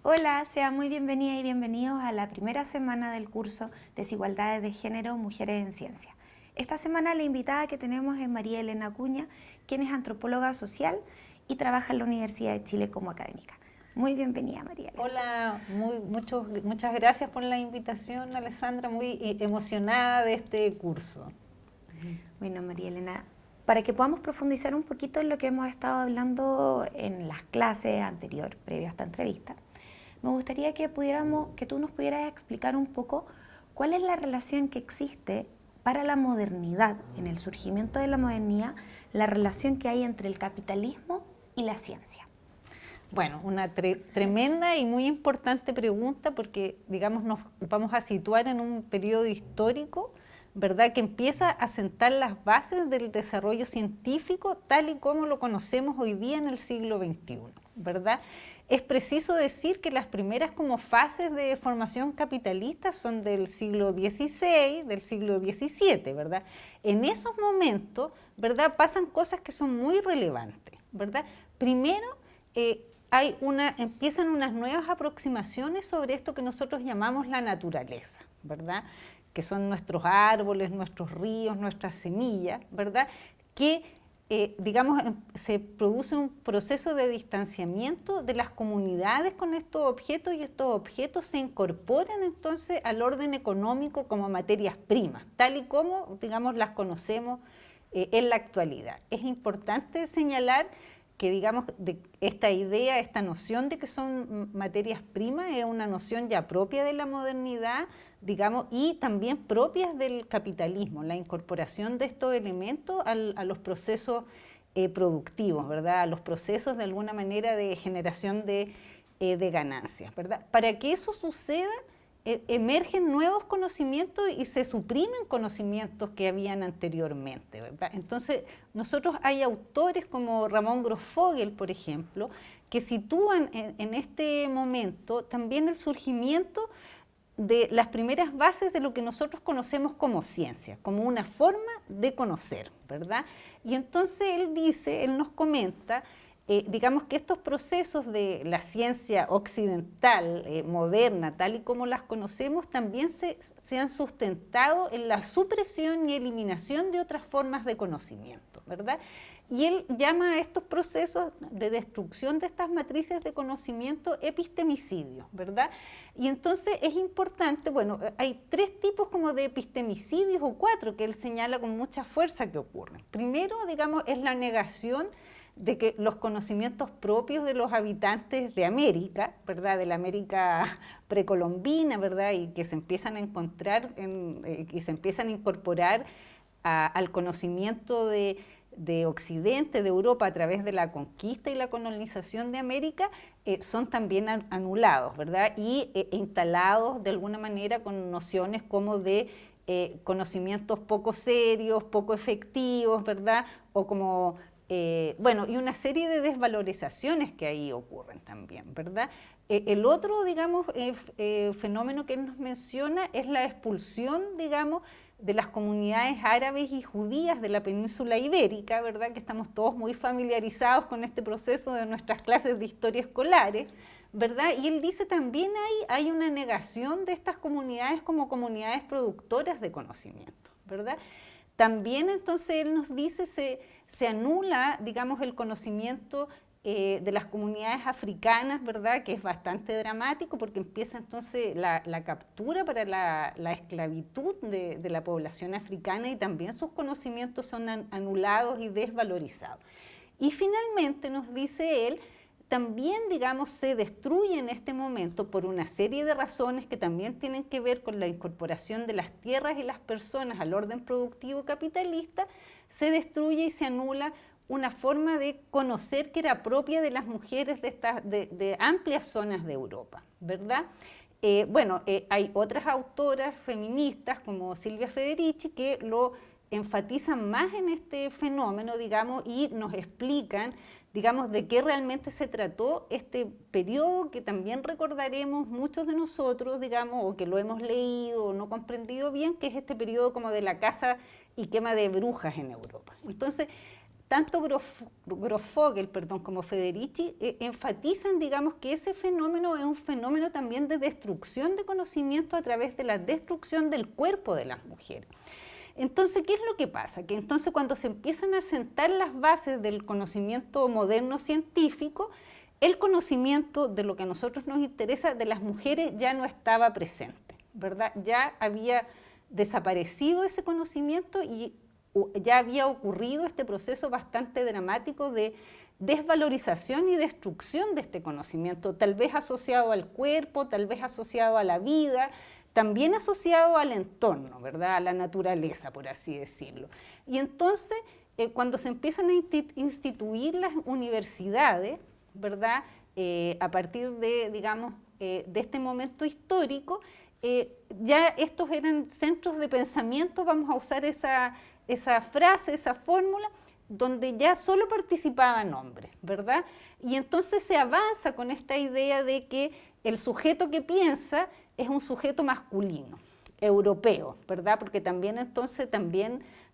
Hola, sean muy bienvenidas y bienvenidos a la primera semana del curso Desigualdades de Género, Mujeres en Ciencia. Esta semana la invitada que tenemos es María Elena Acuña, quien es antropóloga social y trabaja en la Universidad de Chile como académica. Muy bienvenida, María Elena. Hola, muchas gracias por la invitación, Alessandra, muy emocionada de este curso. Bueno, María Elena, para que podamos profundizar un poquito en lo que hemos estado hablando en las clases anteriores, previo a esta entrevista, me gustaría que tú nos pudieras explicar un poco cuál es la relación que existe para la modernidad, en el surgimiento de la modernidad, la relación que hay entre el capitalismo y la ciencia. Bueno, una tremenda y muy importante pregunta porque, digamos, nos vamos a situar en un periodo histórico, ¿verdad?, que empieza a sentar las bases del desarrollo científico tal y como lo conocemos hoy día en el siglo XXI, ¿verdad? Es preciso decir que las primeras como fases de formación capitalista son del siglo XVI, del siglo XVII, ¿verdad? En esos momentos, ¿verdad?, pasan cosas que son muy relevantes, ¿verdad? Primero, empiezan unas nuevas aproximaciones sobre esto que nosotros llamamos la naturaleza, ¿verdad?, que son nuestros árboles, nuestros ríos, nuestras semillas, ¿verdad?, que digamos, se produce un proceso de distanciamiento de las comunidades con estos objetos y estos objetos se incorporan entonces al orden económico como materias primas, tal y como, digamos, las conocemos en la actualidad. Es importante señalar que, digamos, de esta idea, esta noción de que son materias primas es una noción ya propia de la modernidad, digamos, y también propias del capitalismo, la incorporación de estos elementos a los procesos productivos, ¿verdad?, a los procesos de alguna manera de generación de ganancias, ¿verdad? Para que eso suceda, emergen nuevos conocimientos y se suprimen conocimientos que habían anteriormente, ¿verdad? Entonces, nosotros hay autores como Ramón Grosfogel, por ejemplo, que sitúan en este momento también el surgimiento de las primeras bases de lo que nosotros conocemos como ciencia, como una forma de conocer, ¿verdad? Y entonces él nos comenta, digamos, que estos procesos de la ciencia occidental, moderna, tal y como las conocemos, también se han sustentado en la supresión y eliminación de otras formas de conocimiento, ¿verdad? Y él llama a estos procesos de destrucción de estas matrices de conocimiento epistemicidio, ¿verdad? Y entonces es importante, bueno, hay tres tipos como de epistemicidios o cuatro que él señala con mucha fuerza que ocurren. Primero, digamos, es la negación de que los conocimientos propios de los habitantes de América, ¿verdad?, de la América precolombina, ¿verdad?, y que se empiezan a encontrar y se empiezan a incorporar al conocimiento de Occidente, de Europa, a través de la conquista y la colonización de América, son también anulados, ¿verdad? Y instalados de alguna manera con nociones como de conocimientos poco serios, poco efectivos, ¿verdad? O como, bueno, y una serie de desvalorizaciones que ahí ocurren también, ¿verdad? El otro, digamos, fenómeno que él nos menciona es la expulsión, digamos, de las comunidades árabes y judías de la península ibérica, ¿verdad?, que estamos todos muy familiarizados con este proceso de nuestras clases de historia escolares, ¿verdad? Y él dice también hay una negación de estas comunidades como comunidades productoras de conocimiento, ¿verdad? También entonces él nos dice se anula, digamos, el conocimiento de las comunidades africanas, ¿verdad?, que es bastante dramático porque empieza entonces la captura para la esclavitud de la población africana y también sus conocimientos son anulados y desvalorizados. Y finalmente nos dice él, también, digamos, se destruye en este momento por una serie de razones que también tienen que ver con la incorporación de las tierras y las personas al orden productivo capitalista, se destruye y se anula una forma de conocer que era propia de las mujeres de amplias zonas de Europa, ¿verdad? Hay otras autoras feministas como Silvia Federici que lo enfatizan más en este fenómeno, digamos, y nos explican, digamos, de qué realmente se trató este periodo que también recordaremos muchos de nosotros, digamos, o que lo hemos leído o no comprendido bien, que es este periodo como de la caza y quema de brujas en Europa. Entonces, tanto Grofogel, como Federici enfatizan, digamos, que ese fenómeno es un fenómeno también de destrucción de conocimiento a través de la destrucción del cuerpo de las mujeres. Entonces, ¿qué es lo que pasa? Que entonces cuando se empiezan a sentar las bases del conocimiento moderno científico, el conocimiento de lo que a nosotros nos interesa de las mujeres ya no estaba presente, ¿verdad? Ya había desaparecido ese conocimiento y ya había ocurrido este proceso bastante dramático de desvalorización y destrucción de este conocimiento, tal vez asociado al cuerpo, tal vez asociado a la vida, también asociado al entorno, ¿verdad? A la naturaleza, por así decirlo. Y entonces, cuando se empiezan a instituir las universidades, ¿verdad? A partir de, digamos, de este momento histórico, ya estos eran centros de pensamiento, vamos a usar esa frase, esa fórmula, donde ya solo participaban hombres, ¿verdad? Y entonces se avanza con esta idea de que el sujeto que piensa es un sujeto masculino, europeo, ¿verdad? Porque también entonces,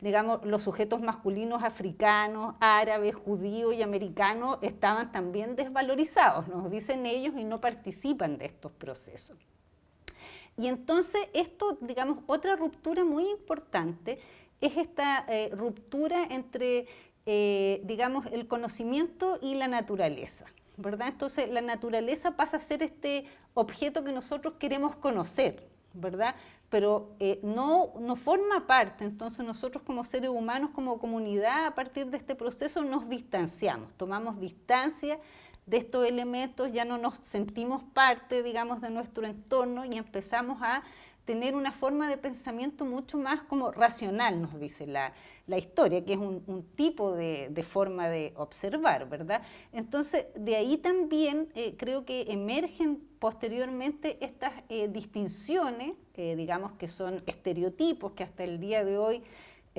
digamos, los sujetos masculinos africanos, árabes, judíos y americanos estaban también desvalorizados, nos dicen ellos, y no participan de estos procesos. Y entonces esto, digamos, otra ruptura muy importante es esta ruptura entre, digamos, el conocimiento y la naturaleza, ¿verdad? Entonces la naturaleza pasa a ser este objeto que nosotros queremos conocer, ¿verdad? Pero no forma parte, entonces nosotros como seres humanos, como comunidad, a partir de este proceso nos distanciamos, tomamos distancia de estos elementos, ya no nos sentimos parte, digamos, de nuestro entorno y empezamos a tener una forma de pensamiento mucho más como racional, nos dice la historia, que es un tipo de forma de observar, ¿verdad? Entonces, de ahí también creo que emergen posteriormente estas distinciones, digamos que son estereotipos que hasta el día de hoy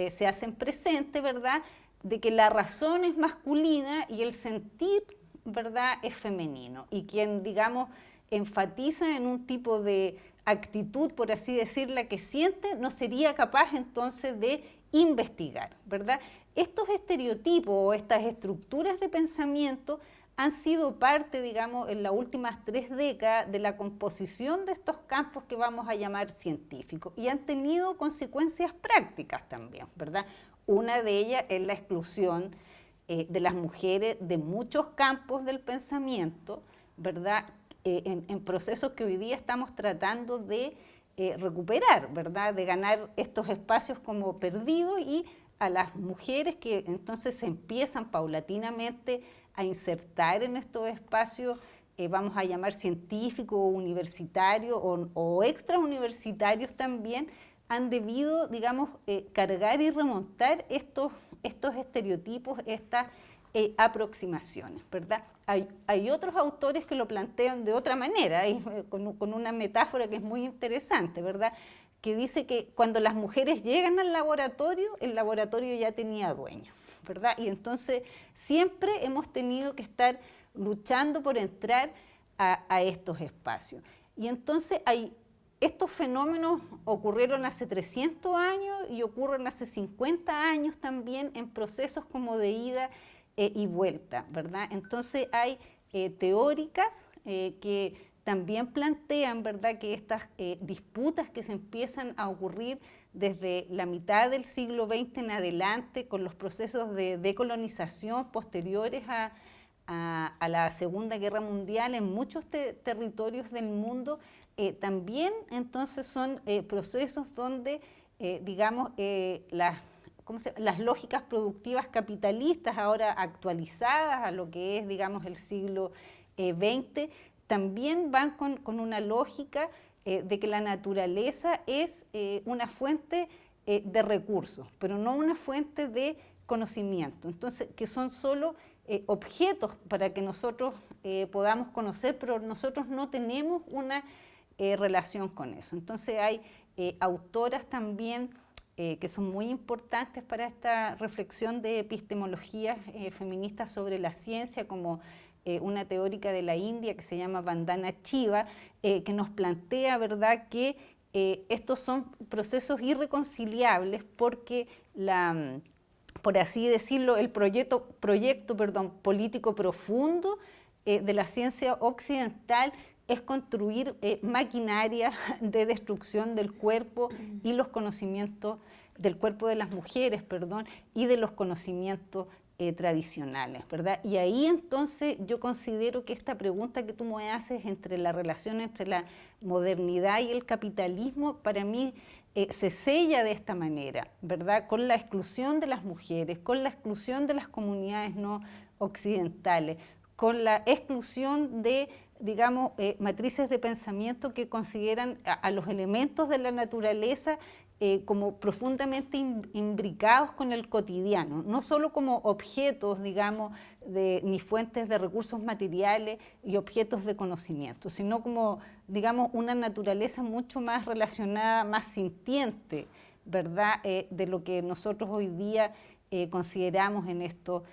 se hacen presentes, ¿verdad? De que la razón es masculina y el sentir, ¿verdad?, es femenino. Y quien, digamos, enfatiza en un tipo de actitud, por así decirla, que siente, no sería capaz entonces de investigar, ¿verdad? Estos estereotipos o estas estructuras de pensamiento han sido parte, digamos, en las últimas 3 décadas de la composición de estos campos que vamos a llamar científicos y han tenido consecuencias prácticas también, ¿verdad? Una de ellas es la exclusión de las mujeres de muchos campos del pensamiento, ¿verdad? En procesos que hoy día estamos tratando de recuperar, ¿verdad? De ganar estos espacios como perdidos y a las mujeres que entonces se empiezan paulatinamente a insertar en estos espacios, vamos a llamar científicos o universitarios o extrauniversitarios también, han debido, digamos, cargar y remontar estos estereotipos, estas aproximaciones, ¿verdad? Hay otros autores que lo plantean de otra manera, con una metáfora que es muy interesante, ¿verdad? Que dice que cuando las mujeres llegan al laboratorio, el laboratorio ya tenía dueño, ¿verdad? Y entonces siempre hemos tenido que estar luchando por entrar a estos espacios. Y entonces estos fenómenos ocurrieron hace 300 años y ocurren hace 50 años también en procesos como de ida y vuelta, ¿verdad? Entonces hay teóricas que también plantean, ¿verdad?, que estas disputas que se empiezan a ocurrir desde la mitad del siglo XX en adelante con los procesos de decolonización posteriores a la Segunda Guerra Mundial en muchos territorios del mundo, también entonces son procesos donde, digamos, las lógicas productivas capitalistas ahora actualizadas a lo que es, digamos, el siglo XX, también van con una lógica de que la naturaleza es una fuente de recursos, pero no una fuente de conocimiento. Entonces, que son solo objetos para que nosotros podamos conocer, pero nosotros no tenemos una relación con eso. Entonces, hay autoras también que son muy importantes para esta reflexión de epistemologías feministas sobre la ciencia, como una teórica de la India que se llama Vandana Shiva, que nos plantea, ¿verdad?, que estos son procesos irreconciliables porque por así decirlo, el proyecto político profundo de la ciencia occidental es construir maquinaria de destrucción del cuerpo y los conocimientos del cuerpo de las mujeres, y de los conocimientos tradicionales, ¿verdad? Y ahí entonces yo considero que esta pregunta que tú me haces entre la relación entre la modernidad y el capitalismo, para mí se sella de esta manera, ¿verdad? Con la exclusión de las mujeres, con la exclusión de las comunidades no occidentales, con la exclusión de, digamos, matrices de pensamiento que consideran a los elementos de la naturaleza como profundamente imbricados con el cotidiano, no solo como objetos, digamos, ni fuentes de recursos materiales y objetos de conocimiento, sino como, digamos, una naturaleza mucho más relacionada, más sintiente, ¿verdad?, de lo que nosotros hoy día consideramos en estos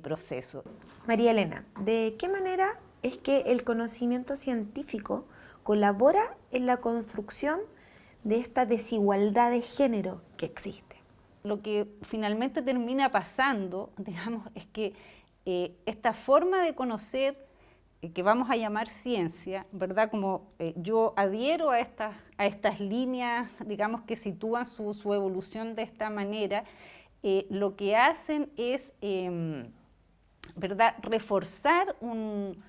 procesos. María Elena, ¿de qué manera es que el conocimiento científico colabora en la construcción de esta desigualdad de género que existe? Lo que finalmente termina pasando, digamos, es que esta forma de conocer, que vamos a llamar ciencia, ¿verdad? Como yo adhiero a estas líneas, digamos, que sitúan su evolución de esta manera, lo que hacen es, ¿verdad?, reforzar un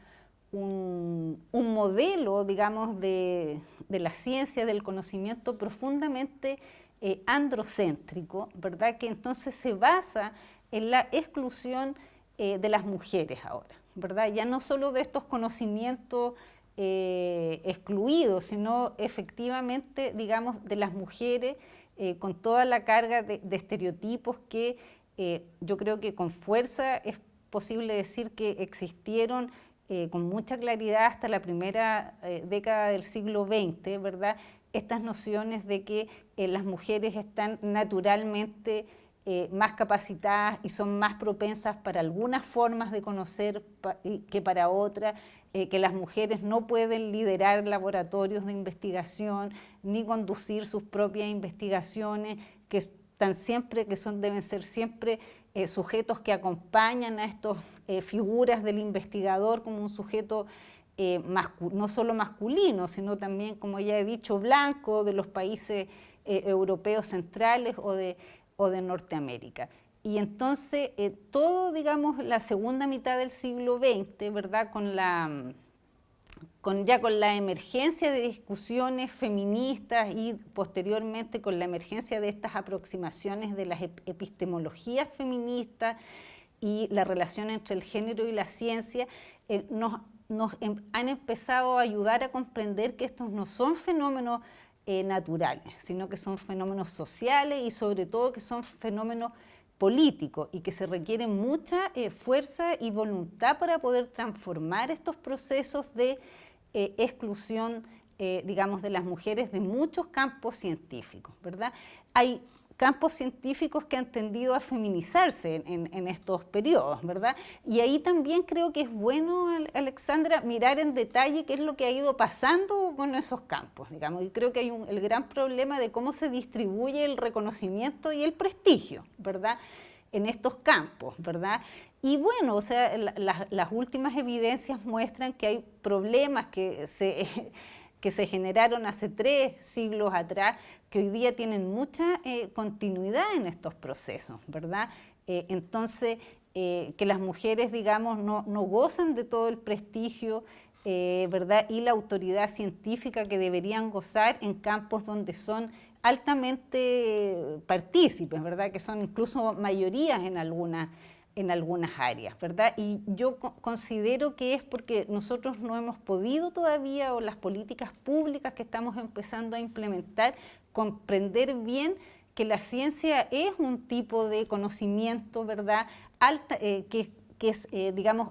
modelo, digamos, de la ciencia, del conocimiento profundamente androcéntrico, ¿verdad?, que entonces se basa en la exclusión de las mujeres ahora, ¿verdad? Ya no solo de estos conocimientos excluidos, sino efectivamente, digamos, de las mujeres con toda la carga de estereotipos que yo creo que con fuerza es posible decir que existieron con mucha claridad hasta la primera década del siglo XX, ¿verdad? Estas nociones de que las mujeres están naturalmente más capacitadas y son más propensas para algunas formas de conocer que para otras, que las mujeres no pueden liderar laboratorios de investigación ni conducir sus propias investigaciones, que deben ser siempre sujetos que acompañan a estas figuras del investigador como un sujeto no solo masculino, sino también, como ya he dicho, blanco, de los países europeos centrales o de Norteamérica. Y entonces todo, digamos, la segunda mitad del siglo XX, ¿verdad?, con la emergencia de discusiones feministas y posteriormente con la emergencia de estas aproximaciones de las epistemologías feministas y la relación entre el género y la ciencia, nos han empezado a ayudar a comprender que estos no son fenómenos naturales, sino que son fenómenos sociales y sobre todo que son fenómenos políticos y que se requiere mucha fuerza y voluntad para poder transformar estos procesos de exclusión, digamos, de las mujeres de muchos campos científicos, ¿verdad? Hay campos científicos que han tendido a feminizarse en estos periodos, ¿verdad? Y ahí también creo que es bueno, Alexandra, mirar en detalle qué es lo que ha ido pasando con esos campos, digamos. Y creo que hay el gran problema de cómo se distribuye el reconocimiento y el prestigio, ¿verdad?, en estos campos, ¿verdad? Y bueno, o sea, las últimas evidencias muestran que hay problemas que se generaron hace 3 siglos atrás, que hoy día tienen mucha continuidad en estos procesos, ¿verdad? Entonces, que las mujeres, digamos, no gozan de todo el prestigio, ¿verdad?, y la autoridad científica que deberían gozar en campos donde son altamente partícipes, ¿verdad?, que son incluso mayorías en algunas áreas, ¿verdad? Y yo considero que es porque nosotros no hemos podido todavía, o las políticas públicas que estamos empezando a implementar, comprender bien que la ciencia es un tipo de conocimiento, ¿verdad?, que es, digamos,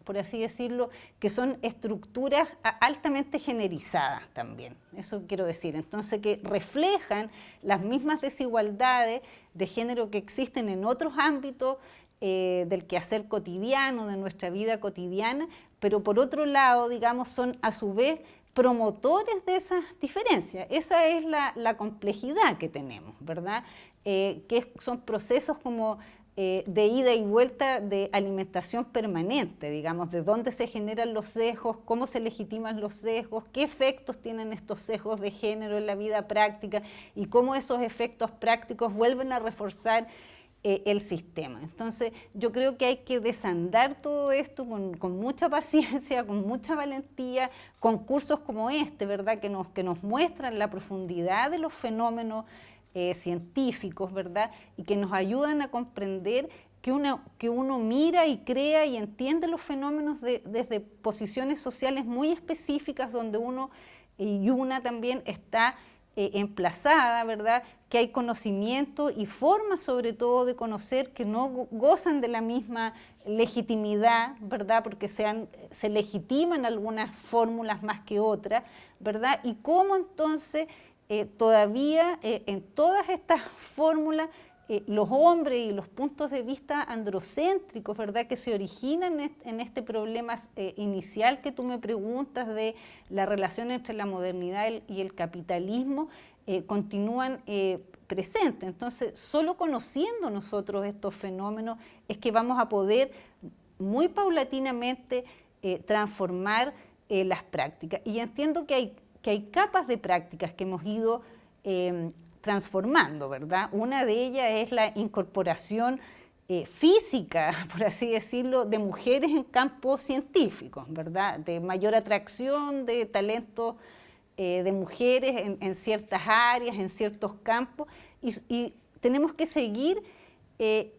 por así decirlo, que son estructuras altamente generizadas también, eso quiero decir. Entonces, que reflejan las mismas desigualdades de género que existen en otros ámbitos del quehacer cotidiano, de nuestra vida cotidiana, pero por otro lado, digamos, son a su vez promotores de esas diferencias. Esa es la complejidad que tenemos, ¿verdad? Que son procesos como de ida y vuelta de alimentación permanente, digamos, de dónde se generan los sesgos, cómo se legitiman los sesgos, qué efectos tienen estos sesgos de género en la vida práctica y cómo esos efectos prácticos vuelven a reforzar el sistema. Entonces, yo creo que hay que desandar todo esto con mucha paciencia, con mucha valentía, con cursos como este, ¿verdad? Que nos muestran la profundidad de los fenómenos científicos, ¿verdad? Y que nos ayudan a comprender que uno mira y crea y entiende los fenómenos desde posiciones sociales muy específicas donde uno y una también está emplazada, ¿verdad? Que hay conocimiento y formas sobre todo de conocer que no gozan de la misma legitimidad, ¿verdad? Porque se legitiman algunas fórmulas más que otras, ¿verdad? Y cómo entonces todavía en todas estas fórmulas los hombres y los puntos de vista androcéntricos, ¿verdad?, que se originan en este problema inicial que tú me preguntas de la relación entre la modernidad y el capitalismo, continúan presentes. Entonces, solo conociendo nosotros estos fenómenos es que vamos a poder muy paulatinamente transformar las prácticas. Y entiendo que hay capas de prácticas que hemos ido transformando, ¿verdad? Una de ellas es la incorporación física, por así decirlo, de mujeres en campos científicos, ¿verdad? De mayor atracción de talentos de mujeres en ciertas áreas, en ciertos campos, y tenemos que seguir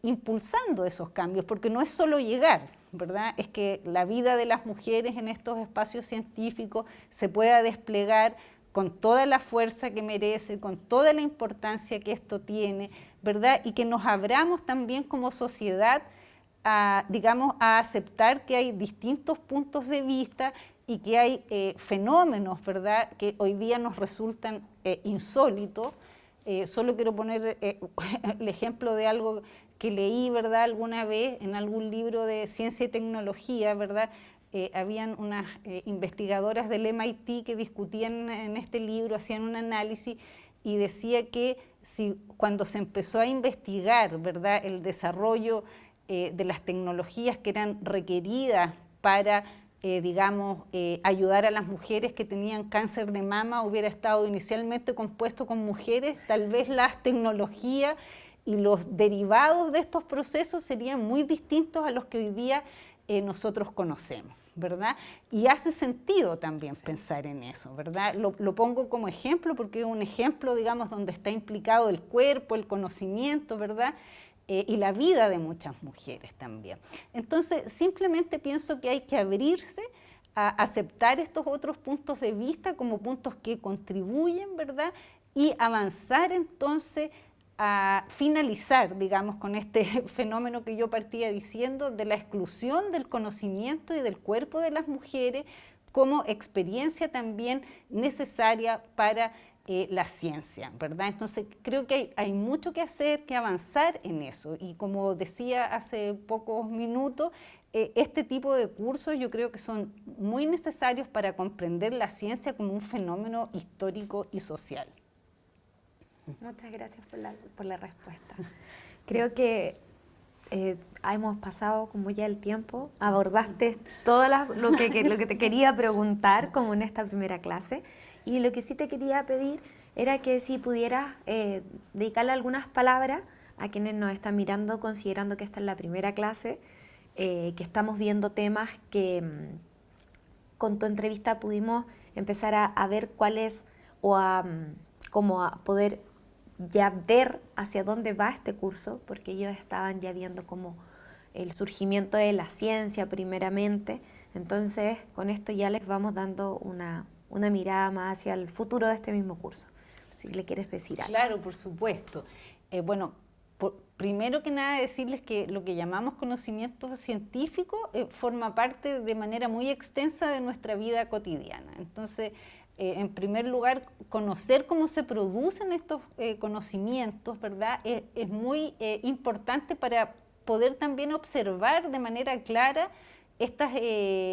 impulsando esos cambios, porque no es solo llegar, ¿verdad? Es que la vida de las mujeres en estos espacios científicos se pueda desplegar con toda la fuerza que merece, con toda la importancia que esto tiene, ¿verdad? Y que nos abramos también como sociedad a, digamos, a aceptar que hay distintos puntos de vista y que hay fenómenos, ¿verdad?, que hoy día nos resultan insólitos. Solo quiero poner el ejemplo de algo que leí, ¿verdad?, alguna vez en algún libro de ciencia y tecnología, ¿verdad? Habían unas investigadoras del MIT que discutían en este libro, hacían un análisis y decía que cuando se empezó a investigar, ¿verdad?, el desarrollo de las tecnologías que eran requeridas para, digamos, ayudar a las mujeres que tenían cáncer de mama, hubiera estado inicialmente compuesto con mujeres, tal vez las tecnologías y los derivados de estos procesos serían muy distintos a los que hoy día nosotros conocemos, ¿verdad? Y hace sentido también pensar en eso, ¿verdad? Lo pongo como ejemplo porque es un ejemplo, digamos, donde está implicado el cuerpo, el conocimiento, ¿verdad? Y la vida de muchas mujeres también. Entonces, simplemente pienso que hay que abrirse a aceptar estos otros puntos de vista como puntos que contribuyen, ¿verdad? Y avanzar entonces a finalizar, digamos, con este fenómeno que yo partía diciendo de la exclusión del conocimiento y del cuerpo de las mujeres como experiencia también necesaria para la ciencia, ¿verdad? Entonces creo que hay mucho que hacer, que avanzar en eso y como decía hace pocos minutos, este tipo de cursos yo creo que son muy necesarios para comprender la ciencia como un fenómeno histórico y social. Muchas gracias por la respuesta. Creo que hemos pasado como ya el tiempo, abordaste todo lo que te quería preguntar como en esta primera clase y lo que sí te quería pedir era que si pudieras dedicarle algunas palabras a quienes nos están mirando considerando que esta es la primera clase, que estamos viendo temas que con tu entrevista pudimos empezar a ver cuáles o como a poder ya ver hacia dónde va este curso, porque ellos estaban ya viendo como el surgimiento de la ciencia primeramente, entonces con esto ya les vamos dando una mirada más hacia el futuro de este mismo curso. Si le quieres decir algo. Claro, por supuesto. Bueno, primero que nada decirles que lo que llamamos conocimiento científico forma parte de manera muy extensa de nuestra vida cotidiana. Entonces, en primer lugar, conocer cómo se producen estos conocimientos, ¿verdad? Es muy importante para poder también observar de manera clara estas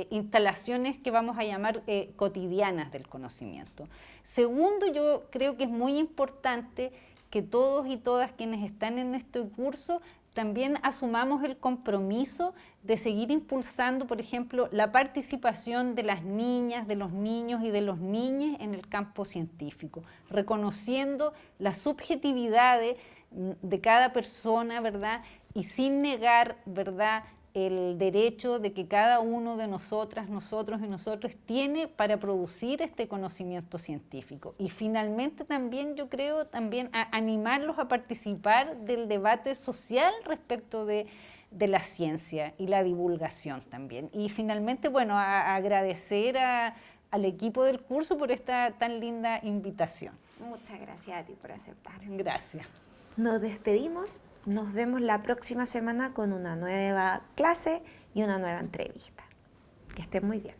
instalaciones que vamos a llamar cotidianas del conocimiento. Segundo, yo creo que es muy importante que todos y todas quienes están en este curso también asumamos el compromiso de seguir impulsando, por ejemplo, la participación de las niñas, de los niños y de los niñes en el campo científico, reconociendo las subjetividades de cada persona, ¿verdad? Y sin negar, ¿verdad?, el derecho de que cada uno de nosotras, nosotros y nosotros tiene para producir este conocimiento científico. Y finalmente también yo creo también animarlos a participar del debate social respecto de la ciencia y la divulgación también. Y finalmente, bueno, agradecer al equipo del curso por esta tan linda invitación. Muchas gracias a ti por aceptar. Gracias. Nos despedimos. Nos vemos la próxima semana con una nueva clase y una nueva entrevista. Que estén muy bien.